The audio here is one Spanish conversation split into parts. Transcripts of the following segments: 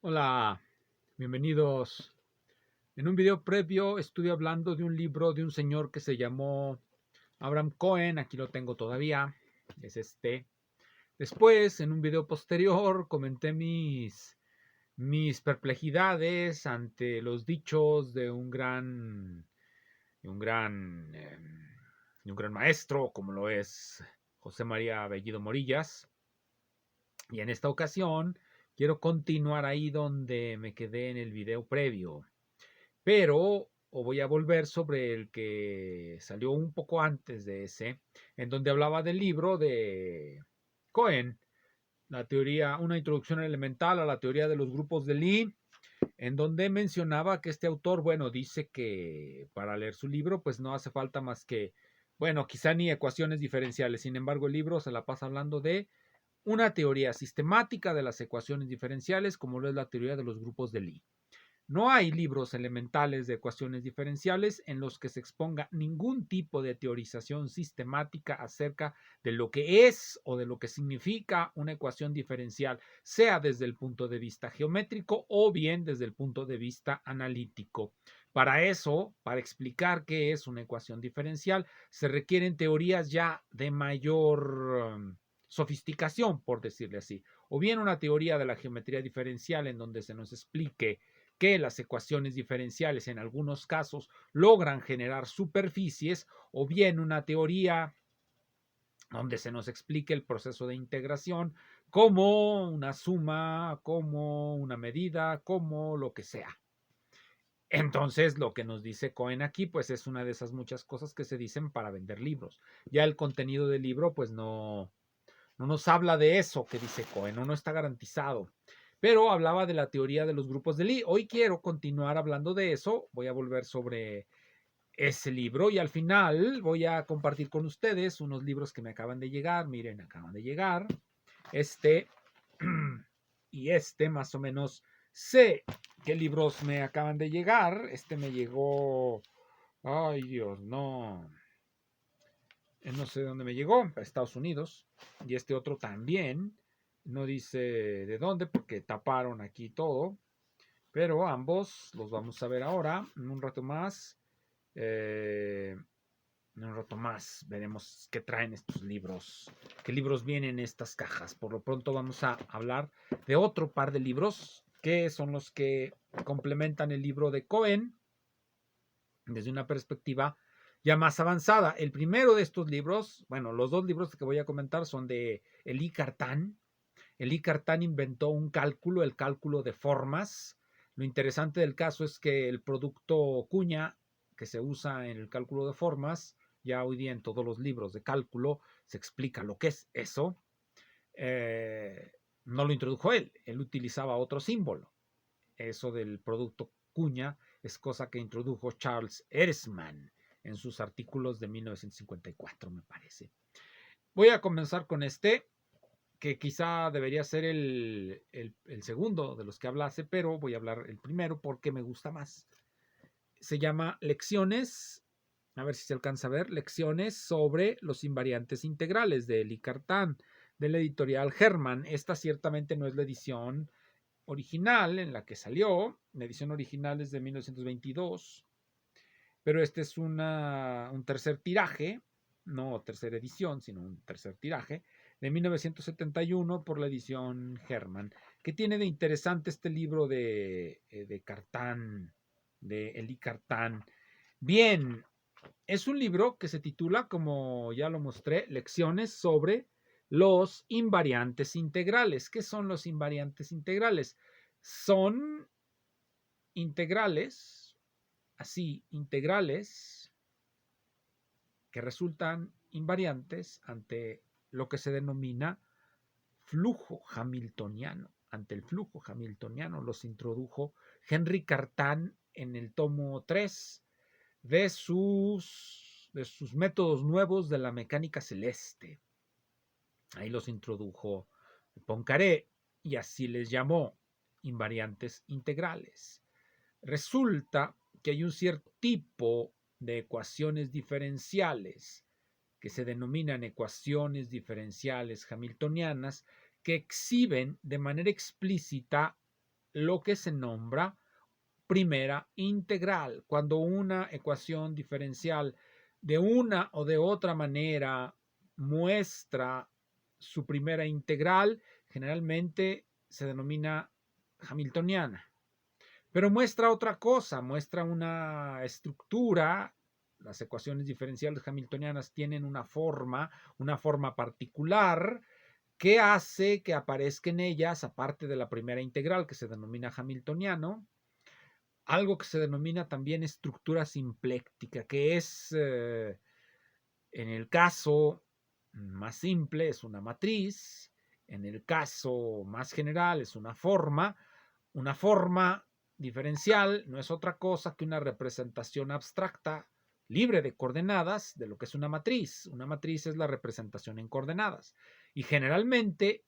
Hola, bienvenidos. En un video previo estuve hablando de un libro de un señor que se llamó Abraham Cohen, aquí lo tengo todavía, es este. Después, en un video posterior, comenté mis perplejidades ante los dichos de un gran, eh, de un gran maestro, como lo es José María Bellido Morillas. Y en esta ocasión quiero continuar ahí donde me quedé en el video previo. Pero o voy a volver sobre el que salió un poco antes de ese, en donde hablaba del libro de Cohen, la teoría, una introducción elemental a la teoría de los grupos de Lie, en donde mencionaba que este autor, bueno, dice que para leer su libro, pues no hace falta más que, bueno, quizá ni ecuaciones diferenciales. Sin embargo, el libro se la pasa hablando de una teoría sistemática de las ecuaciones diferenciales, como lo es la teoría de los grupos de Lie. No hay libros elementales de ecuaciones diferenciales en los que se exponga ningún tipo de teorización sistemática acerca de lo que es o de lo que significa una ecuación diferencial, sea desde el punto de vista geométrico o bien desde el punto de vista analítico. Para eso, para explicar qué es una ecuación diferencial, se requieren teorías ya de mayor sofisticación, por decirle así, o bien una teoría de la geometría diferencial en donde se nos explique que las ecuaciones diferenciales en algunos casos logran generar superficies, o bien una teoría donde se nos explique el proceso de integración como una suma, como una medida, como lo que sea. Entonces, lo que nos dice Cohen aquí, pues es una de esas muchas cosas que se dicen para vender libros. Ya el contenido del libro, pues no nos habla de eso que dice Cohen, no está garantizado. Pero hablaba de la teoría de los grupos de Lie. Hoy quiero continuar hablando de eso. Voy a volver sobre ese libro y al final voy a compartir con ustedes unos libros que me acaban de llegar. Miren, acaban de llegar. Este y este más o menos sé qué libros me acaban de llegar. Este me llegó. Ay, Dios, no sé de dónde me llegó, a Estados Unidos, y este otro también, no dice de dónde porque taparon aquí todo, pero ambos los vamos a ver ahora, en un rato más, en un rato más veremos qué traen estos libros, qué libros vienen en estas cajas. Por lo pronto vamos a hablar de otro par de libros que son los que complementan el libro de Cohen desde una perspectiva ya más avanzada. El primero de estos libros, bueno, los dos libros que voy a comentar son de Elie Cartan. Elie Cartan inventó un cálculo, el cálculo de formas. Lo interesante del caso es que el producto cuña que se usa en el cálculo de formas, ya hoy día en todos los libros de cálculo se explica lo que es eso. No lo introdujo él utilizaba otro símbolo. Eso del producto cuña es cosa que introdujo Charles Ehresmann en sus artículos de 1954, me parece. Voy a comenzar con este, que quizá debería ser el segundo de los que hablase, pero voy a hablar el primero porque me gusta más. Se llama Lecciones, a ver si se alcanza a ver, Lecciones sobre los invariantes integrales de Elie Cartan, de la editorial Hermann. Esta ciertamente no es la edición original en la que salió. La edición original es de 1922, pero este es un tercer tiraje, no tercera edición, sino un tercer tiraje, de 1971 por la edición Hermann. ¿Qué tiene de interesante este libro de Cartan, de Elie Cartan? Bien, es un libro que se titula, como ya lo mostré, Lecciones sobre los invariantes integrales. ¿Qué son los invariantes integrales? Son integrales, así, integrales que resultan invariantes ante lo que se denomina flujo hamiltoniano. Ante el flujo hamiltoniano los introdujo Henry Cartan en el tomo 3 de sus métodos nuevos de la mecánica celeste. Ahí los introdujo Poincaré y así les llamó invariantes integrales. Resulta que hay un cierto tipo de ecuaciones diferenciales que se denominan ecuaciones diferenciales hamiltonianas que exhiben de manera explícita lo que se nombra primera integral. Cuando una ecuación diferencial de una o de otra manera muestra su primera integral, generalmente se denomina hamiltoniana. Pero muestra otra cosa, muestra una estructura. Las ecuaciones diferenciales hamiltonianas tienen una forma particular que hace que aparezca en ellas, aparte de la primera integral que se denomina hamiltoniano, algo que se denomina también estructura simpléctica, que es, en el caso más simple, es una matriz, en el caso más general es una forma diferencial no es otra cosa que una representación abstracta libre de coordenadas de lo que es una matriz. Una matriz es la representación en coordenadas y generalmente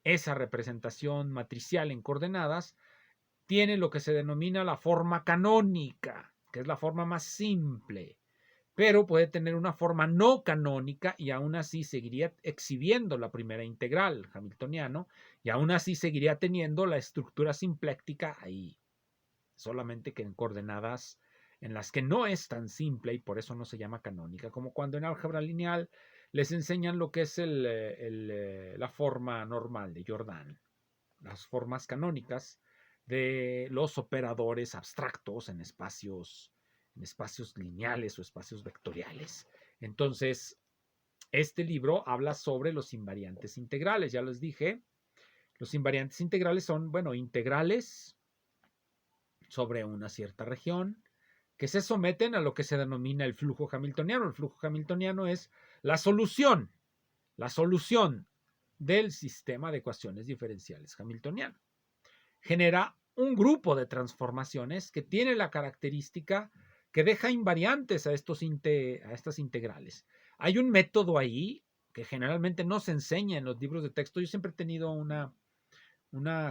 esa representación matricial en coordenadas tiene lo que se denomina la forma canónica, que es la forma más simple, pero puede tener una forma no canónica y aún así seguiría exhibiendo la primera integral hamiltoniano y aún así seguiría teniendo la estructura simpléctica ahí, solamente que en coordenadas en las que no es tan simple y por eso no se llama canónica, como cuando en álgebra lineal les enseñan lo que es la forma normal de Jordan, las formas canónicas de los operadores abstractos en espacios lineales o espacios vectoriales. Entonces, este libro habla sobre los invariantes integrales. Ya les dije, los invariantes integrales son, bueno, integrales sobre una cierta región que se someten a lo que se denomina el flujo hamiltoniano. El flujo hamiltoniano es la solución del sistema de ecuaciones diferenciales hamiltoniano. Genera un grupo de transformaciones que tiene la característica que deja invariantes a estas integrales. Hay un método ahí que generalmente no se enseña en los libros de texto. Yo siempre he tenido una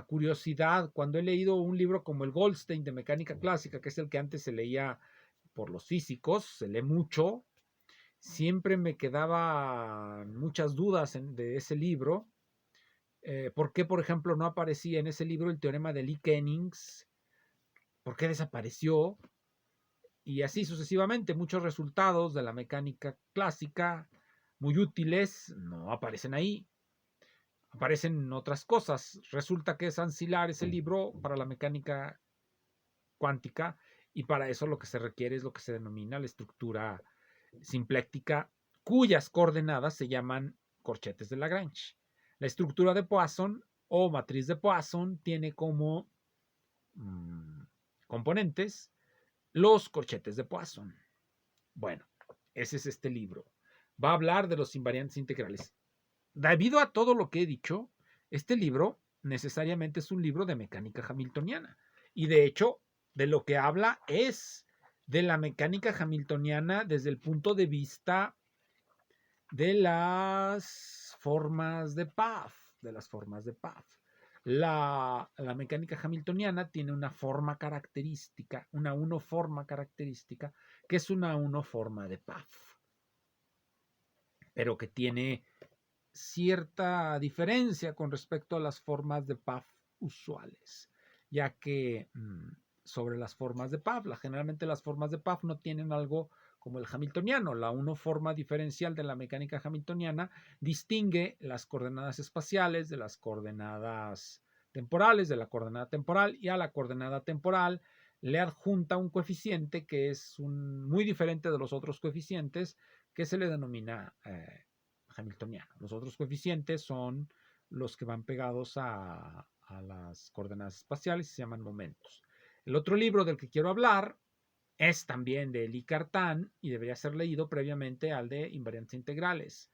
curiosidad cuando he leído un libro como el Goldstein de mecánica clásica, que es el que antes se leía por los físicos, se lee mucho. Siempre me quedaban muchas dudas de ese libro. ¿Por qué, por ejemplo, no aparecía en ese libro el teorema de Lee-Kennings? ¿Por qué desapareció? Y así sucesivamente, muchos resultados de la mecánica clásica muy útiles no aparecen ahí. Aparecen otras cosas. Resulta que es ancilar ese libro para la mecánica cuántica y para eso lo que se requiere es lo que se denomina la estructura simpléctica, cuyas coordenadas se llaman corchetes de Lagrange. La estructura de Poisson o matriz de Poisson tiene como componentes los corchetes de Poisson. Bueno, ese es este libro. Va a hablar de los invariantes integrales. Debido a todo lo que he dicho, este libro necesariamente es un libro de mecánica hamiltoniana. Y de hecho, de lo que habla es de la mecánica hamiltoniana desde el punto de vista de las formas de Pfaff, La mecánica hamiltoniana tiene una forma característica, una unoforma característica, que es una unoforma de Pfaff, pero que tiene cierta diferencia con respecto a las formas de Pfaff usuales, ya que sobre las formas de Pfaff, generalmente las formas de Pfaff no tienen algo como el hamiltoniano. La unoforma diferencial de la mecánica hamiltoniana distingue las coordenadas espaciales de las coordenadas temporales, de la coordenada temporal, y a la coordenada temporal le adjunta un coeficiente que es muy diferente de los otros coeficientes, que se le denomina hamiltoniano. Los otros coeficientes son los que van pegados a las coordenadas espaciales y se llaman momentos. El otro libro del que quiero hablar es también de Lee Cartan y debería ser leído previamente al de invariantes integrales.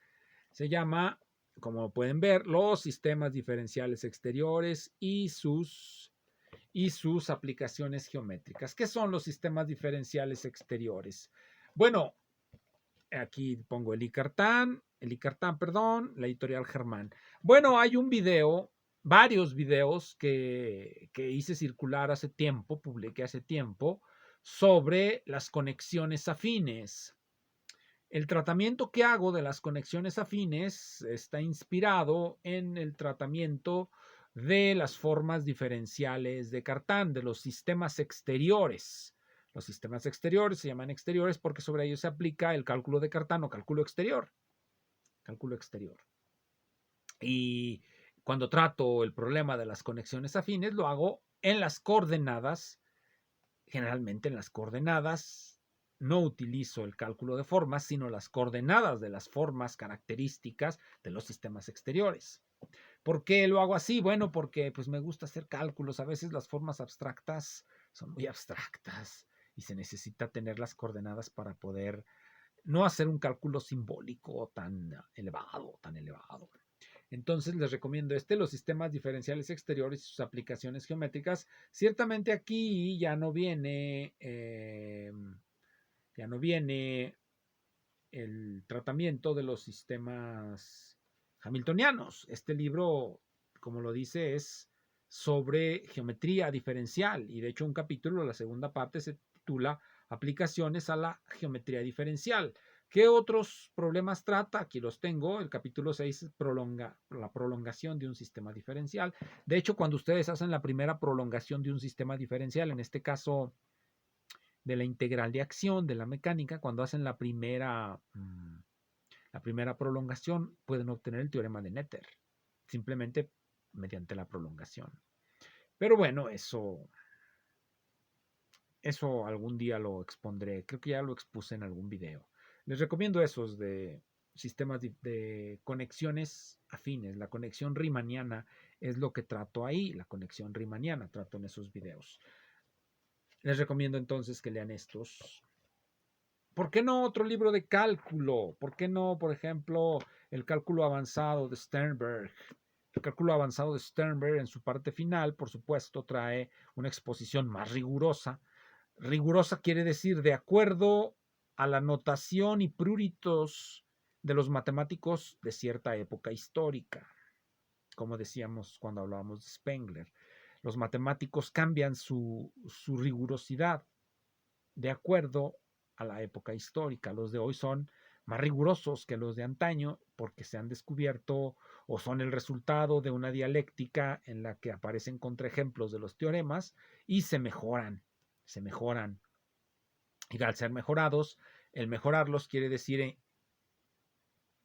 Se llama, como pueden ver, los sistemas diferenciales exteriores y sus aplicaciones geométricas. ¿Qué son los sistemas diferenciales exteriores? Bueno, aquí pongo el Icartán, la editorial Germán. Bueno, hay un video, varios videos que hice circular hace tiempo, publiqué hace tiempo, sobre las conexiones afines. El tratamiento que hago de las conexiones afines está inspirado en el tratamiento de las formas diferenciales de Cartan, de los sistemas exteriores. Los sistemas exteriores se llaman exteriores porque sobre ellos se aplica el cálculo de Cartan o cálculo exterior. Cálculo exterior. Y cuando trato el problema de las conexiones afines, lo hago en las coordenadas. Generalmente en las coordenadas no utilizo el cálculo de formas, sino las coordenadas de las formas características de los sistemas exteriores. ¿Por qué lo hago así? Bueno, porque pues me gusta hacer cálculos. A veces las formas abstractas son muy abstractas y se necesita tener las coordenadas para poder no hacer un cálculo simbólico tan elevado, tan elevado. Entonces les recomiendo los sistemas diferenciales exteriores y sus aplicaciones geométricas. Ciertamente aquí ya no viene el tratamiento de los sistemas hamiltonianos. Este libro, como lo dice, es sobre geometría diferencial y de hecho un capítulo, la segunda parte, se titula Aplicaciones a la geometría diferencial. ¿Qué otros problemas trata? Aquí los tengo. El capítulo 6 la prolongación de un sistema diferencial. De hecho, cuando ustedes hacen la primera prolongación de un sistema diferencial, en este caso de la integral de acción de la mecánica, cuando hacen la primera prolongación, pueden obtener el teorema de Noether, simplemente mediante la prolongación. Pero bueno, eso algún día lo expondré. Creo que ya lo expuse en algún video. Les recomiendo esos de sistemas de conexiones afines. La conexión riemanniana es lo que trato ahí. La conexión riemanniana trato en esos videos. Les recomiendo entonces que lean estos. ¿Por qué no otro libro de cálculo? ¿Por qué no, por ejemplo, el cálculo avanzado de Sternberg? El cálculo avanzado de Sternberg en su parte final, por supuesto, trae una exposición más rigurosa. Rigurosa quiere decir de acuerdo a la notación y pruritos de los matemáticos de cierta época histórica. Como decíamos cuando hablábamos de Spengler, los matemáticos cambian su rigurosidad de acuerdo a la época histórica. Los de hoy son más rigurosos que los de antaño porque se han descubierto o son el resultado de una dialéctica en la que aparecen contraejemplos de los teoremas y se mejoran. Y al ser mejorados, el mejorarlos quiere decir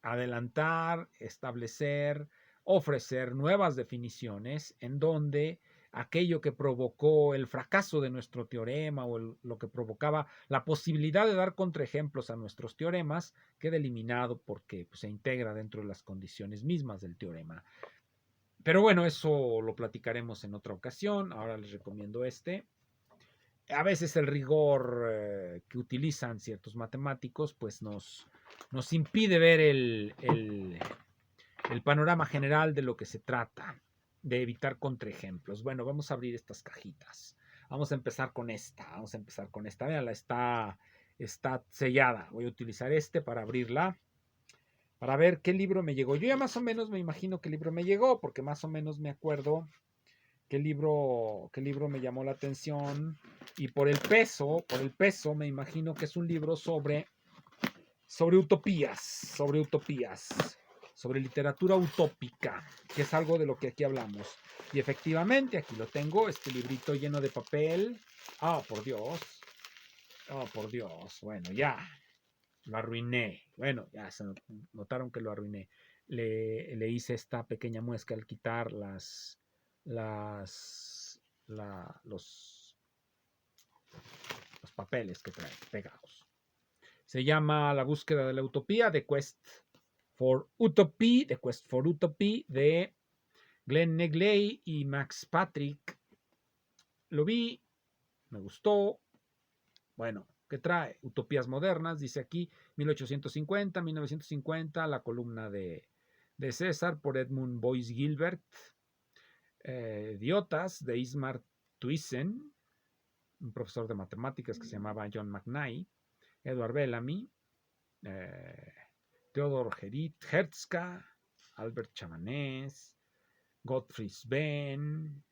adelantar, establecer, ofrecer nuevas definiciones en donde aquello que provocó el fracaso de nuestro teorema o lo que provocaba la posibilidad de dar contraejemplos a nuestros teoremas queda eliminado porque pues, se integra dentro de las condiciones mismas del teorema. Pero bueno, eso lo platicaremos en otra ocasión. Ahora les recomiendo este. A veces el rigor que utilizan ciertos matemáticos pues nos impide ver el panorama general de lo que se trata, de evitar contraejemplos. Bueno, vamos a abrir estas cajitas. Vamos a empezar con esta. Véanla, está sellada. Voy a utilizar para abrirla, para ver qué libro me llegó. Yo ya más o menos me imagino qué libro me llegó, porque más o menos me acuerdo qué libro me llamó la atención. Y por el peso me imagino que es un libro sobre utopías, sobre literatura utópica, que es algo de lo que aquí hablamos. Y efectivamente, aquí lo tengo, este librito lleno de papel. Por Dios. Bueno, ya, lo arruiné. Bueno, ya se notaron que lo arruiné. Le hice esta pequeña muesca al quitar los papeles que trae pegados. Se llama La búsqueda de la utopía, The Quest for Utopy, de Glenn Negley y Max Patrick. Lo vi, me gustó. Bueno, ¿qué trae? Utopías modernas, dice aquí, 1850, 1950, la columna de César por Edmund Boyce Gilbert. Idiotas, de Ismar Tuisen, un profesor de matemáticas que se llamaba John McKnight. Edward Bellamy, Theodor Herzka, Albert Chavannes, Gottfried Sveven,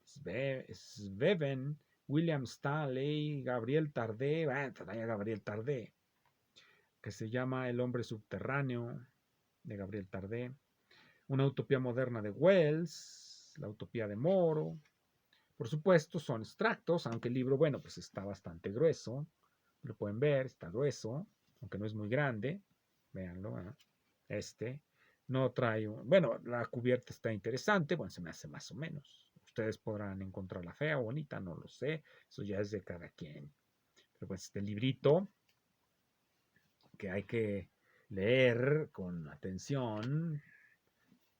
William Stanley, Gabriel Tardé, que se llama El hombre subterráneo, de Gabriel Tardé, Una utopía moderna de Wells, La utopía de Moro. Por supuesto, son extractos, aunque el libro, bueno, pues está bastante grueso. Lo pueden ver, está grueso, aunque no es muy grande. Véanlo, no trae, bueno, la cubierta está interesante, bueno, se me hace más o menos. Ustedes podrán encontrarla fea o bonita, no lo sé, eso ya es de cada quien. Pero pues este librito que hay que leer con atención,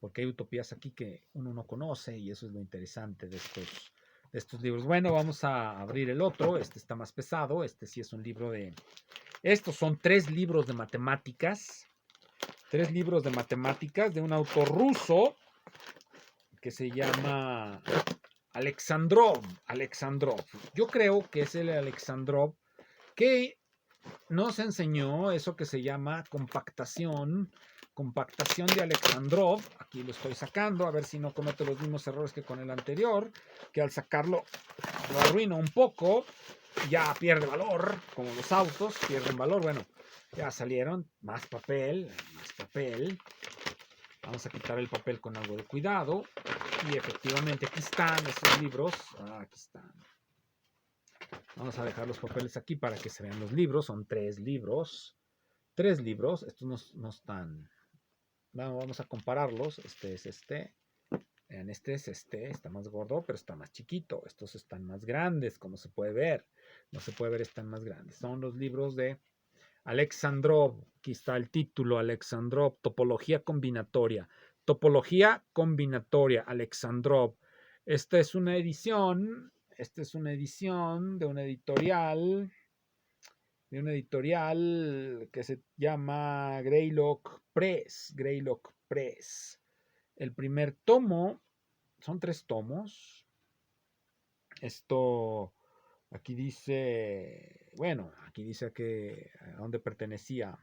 porque hay utopías aquí que uno no conoce y eso es lo interesante de estos libros. Bueno, vamos a abrir el otro, este está más pesado, este sí es un libro de... Estos son 3 libros de matemáticas, 3 libros de matemáticas de un autor ruso que se llama Alexandrov. Yo creo que es el Alexandrov que nos enseñó eso que se llama compactación de Alexandrov. Aquí lo estoy sacando, a ver si no cometo los mismos errores que con el anterior, que al sacarlo lo arruino un poco, ya pierde valor, como los autos pierden valor. Bueno, ya salieron, más papel. Vamos a quitar el papel con algo de cuidado. Y efectivamente aquí están esos libros. Aquí están. Vamos a dejar los papeles aquí para que se vean los libros. Son 3 libros. 3 libros. Estos no están... Vamos a compararlos. Este es este. Vean, este es este. Está más gordo, pero está más chiquito. Estos están más grandes, como se puede ver. No se puede ver, están más grandes. Son los libros de Alexandrov. Aquí está el título. Alexandrov. Topología combinatoria. Topología combinatoria. Alexandrov. Esta es una edición de una editorial que se llama Greylock Press. El primer tomo, son 3 tomos. Esto, aquí dice a dónde pertenecía.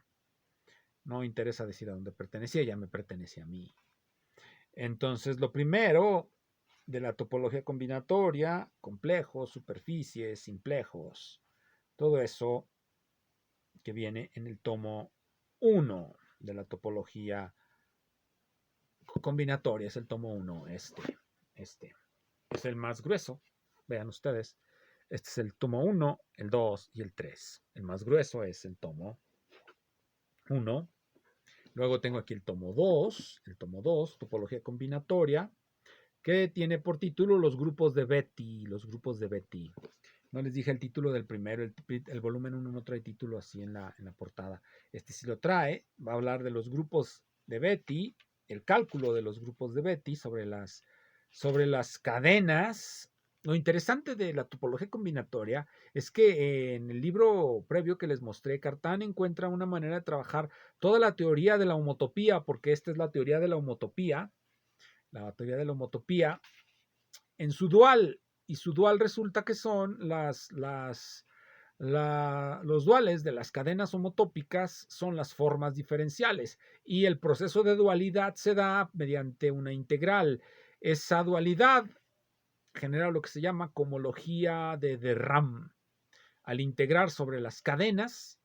No interesa decir a dónde pertenecía, ya me pertenece a mí. Entonces, lo primero de la topología combinatoria, complejos, superficies, simplejos, todo eso que viene en el tomo 1 de la topología combinatoria, es el tomo 1, este es el más grueso, vean ustedes, este es el tomo 1, el 2 y el 3, el más grueso es el tomo 1, luego tengo aquí el tomo 2, topología combinatoria, que tiene por título los grupos de Betti. No les dije el título del primero, el volumen 1 no trae título así en la portada. Este sí lo trae, va a hablar de los grupos de Betti, el cálculo de los grupos de Betti sobre las cadenas. Lo interesante de la topología combinatoria es que en el libro previo que les mostré, Cartan encuentra una manera de trabajar toda la teoría de la homotopía, porque esta es la teoría de la homotopía, en su dual, y su dual resulta que son los duales de las cadenas homotópicas son las formas diferenciales y el proceso de dualidad se da mediante una integral. Esa dualidad genera lo que se llama cohomología de Ram. Al integrar sobre las cadenas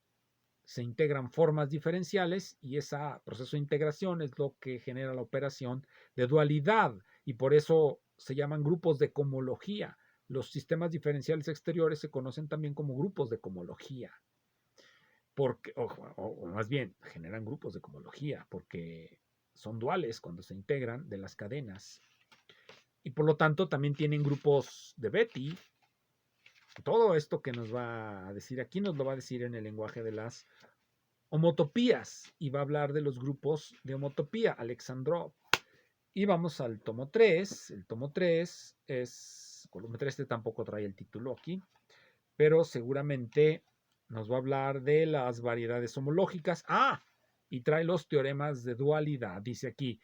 se integran formas diferenciales y ese proceso de integración es lo que genera la operación de dualidad y por eso se llaman grupos de cohomología. Los sistemas diferenciales exteriores se conocen también como grupos de cohomología, porque, o más bien generan grupos de cohomología porque son duales cuando se integran de las cadenas y por lo tanto también tienen grupos de Betti. Todo esto que nos va a decir aquí nos lo va a decir en el lenguaje de las homotopías y va a hablar de los grupos de homotopía, Alexandrov. Y vamos al tomo 3. El tomo 3 es, volumen 3, este tampoco trae el título aquí, pero seguramente nos va a hablar de las variedades homológicas. Y trae los teoremas de dualidad. Dice aquí,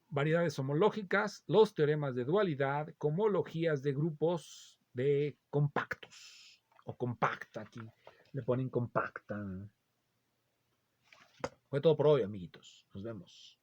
variedades homológicas, los teoremas de dualidad, cohomologías de grupos de compactos. O compacta, aquí le ponen compacta. Fue todo por hoy, amiguitos. Nos vemos.